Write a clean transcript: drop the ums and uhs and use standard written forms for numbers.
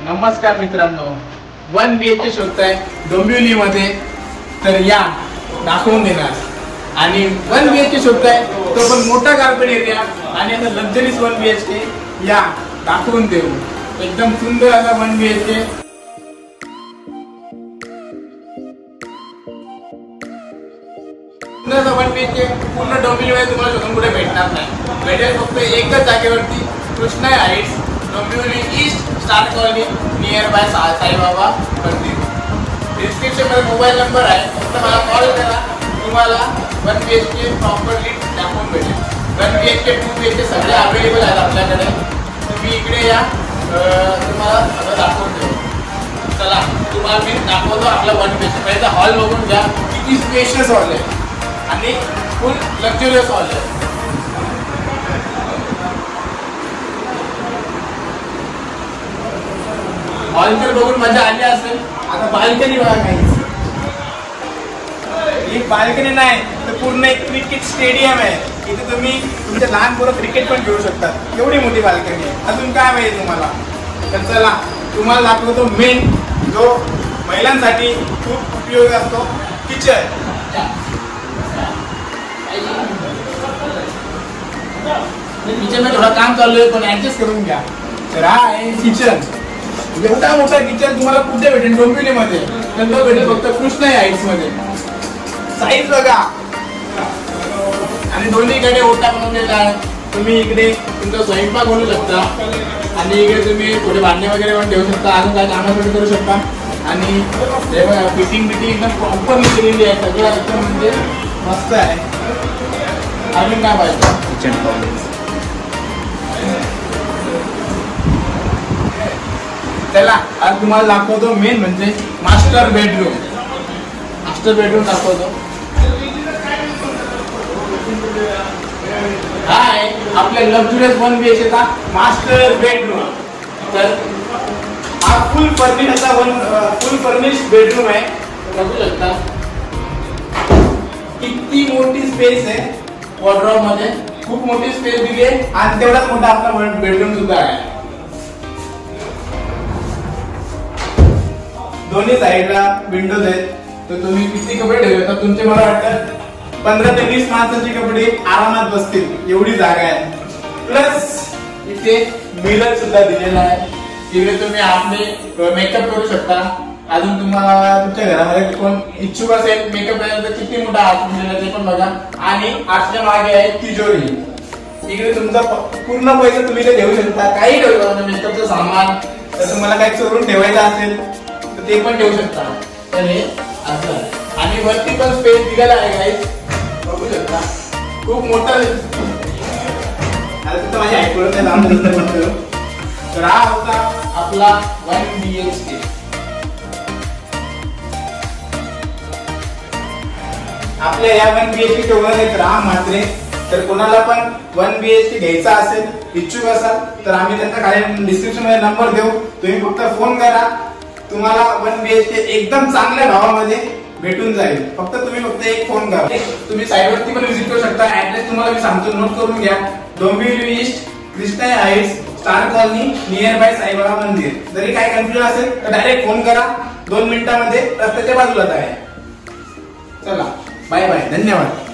नमस्कार मित्रांनो, 1 BHK शोधताय डोंबिवलीमध्ये तर या दाखवून देणार। आणि 1 BHK शोधताय तो पण मोठा गार्डन एरिया आणि आता लक्झरीज 1 BHK या दाखवून देऊ। एकदम सुंदर असा 1 BHK। सुंदर 1 BHK पूर्ण डोंबिवलीमध्ये तुम्हाला शोधून कुठे भेटणार नाही। भेटेल फक्त एकच जागेवरती, Krishna Heights, Dombivli east, star colony, near by Saibaba मंदिर। डिस्क्रिप्शन मध्ये मोबाईल नंबर आहे, फक्त मला कॉल करा, तुम्हाला 1 BHK प्रॉपर्ली दाखवून भेटेल। 1 BHK 2 BHK सगळे अवेलेबल आहेत आपल्याकडे। तुम्ही इकडे या, तुम्हाला सगळं दाखवून देऊ। चला तुम्हाला मी दाखवतो आपला 1 BHK। पहिला हॉल बघून घ्या, किती स्पेशियस हॉल आहे आणि फुल लक्झरियस हॉल आहे। हॉल तर बघून मजा आली असेल। आता बाल्कनी बघा, काही ही बाल्कनी नाही तर पूर्ण एक क्रिकेट स्टेडियम आहे। इथे तुम्ही तुमचे लहान पोरं क्रिकेट पण खेळू शकतात, एवढी मोठी बाल्कनी आहे। अजून काय पाहिजे तुम्हाला? तर चला तुम्हाला दाखवतो मेन जो महिलांसाठी खूप उपयोगी असतो, किचन। किचन में थोड़ा काम चालू है, पण ऍडजस्ट करून घ्या। तर हा आहे किचन। एवढा मोठा किचन तुम्हाला कुठे भेटेल? डोंबिवलीमध्ये तर तो भेटेल फक्त कृष्णा हाइट्स मध्ये। साईज बघा, आणि दोन्हीकडे ओटा बनवलेला आहे। तुम्ही इकडे तुमचा स्वयंपाक बनवू शकता आणि इकडे तुम्ही थोडे भांडे वगैरे पण ठेवू शकता, अजून काय कामासाठी करू शकता। आणि फिटिंग एकदम प्रॉपरली केलेली आहे, सगळं एकदम म्हणजे मस्त आहे। अजून काय पाहिजे? Kitchen college. चला आज तुम्हाला दाखवतो मेन म्हणजे मास्टर बेडरूम। मास्टर बेडरूम दाखवतो। हा आहे आपल्या लक्झरियस 1 BHK चा मास्टर बेडरूम। तर हा फुल फर्निश्ड बेडरूम आहे, बघू शकता किती मोठी स्पेस आहे। वॉर्डरोब मध्ये खूप मोठी स्पेस दिली आहे आणि तेवढाच मोठा आपला बेडरूम सुद्धा आहे। दोन्ही साइडला विंडोज आहेत, तर तुम्ही किती कपडे ठेवले तर तुमचे मला वाटतं 15 ते 20 माणसाचे कपडे आरामात बसतील, एवढी जागा आहे। प्लस इथे मिरर सुद्धा दिलेला आहे, तिथे तुम्ही आपले मेकअप करू शकता। अजून तुम्हाला तुमच्या घरामध्ये कोण इच्छुक असेल मेकअप करायला तर किती मोठा आर्ट दिलेला ते पण बघा। आणि आर्टच्या मागे आहे तिजोरी, इकडे तुमचा पूर्ण पैसा तुम्ही ते ठेवू शकता, काही ठेवू शकता। मेकअपचं सामान तर तुम्हाला काही चोरून ठेवायचं असेल ते पण ठेवू शकता। तर हे असं आहे आणि वरती पण स्पेस दिलेला आहे गाईस, बघू शकता खूप मोठा आहे। आता तर माझ्या ऐकून लांब म्हणतो। तर हा होता आपला 1 BHK। आपल्या या 1 BHK ओनर आहेत राम म्हात्रे। तर कोणाला पण 1 BHK घ्यायचा असेल, इच्छुक असाल तर आम्ही त्यांचा खाली डिस्क्रिप्शन मध्ये नंबर देऊ, तुम्ही फक्त फोन करा, तुम्हाला 1 BHK एकदम चांगल्या भावामध्ये भेटून जाईल। फक्त एक फोन करा। तुम्ही साइटवरती पण विजिट करू शकता। ऍड्रेस तुम्हाला मी सांगतो, नोट करून घ्या। Dombivli east, Krishna Heights, star colony, near by Saibaba मंदिर। जरी काय कन्फ्युजन असेल तर डायरेक्ट फोन करा, 2 मिनिटांमध्ये रस्त्याच्या बाजूलाच आहे। चला बाय बाय, धन्यवाद।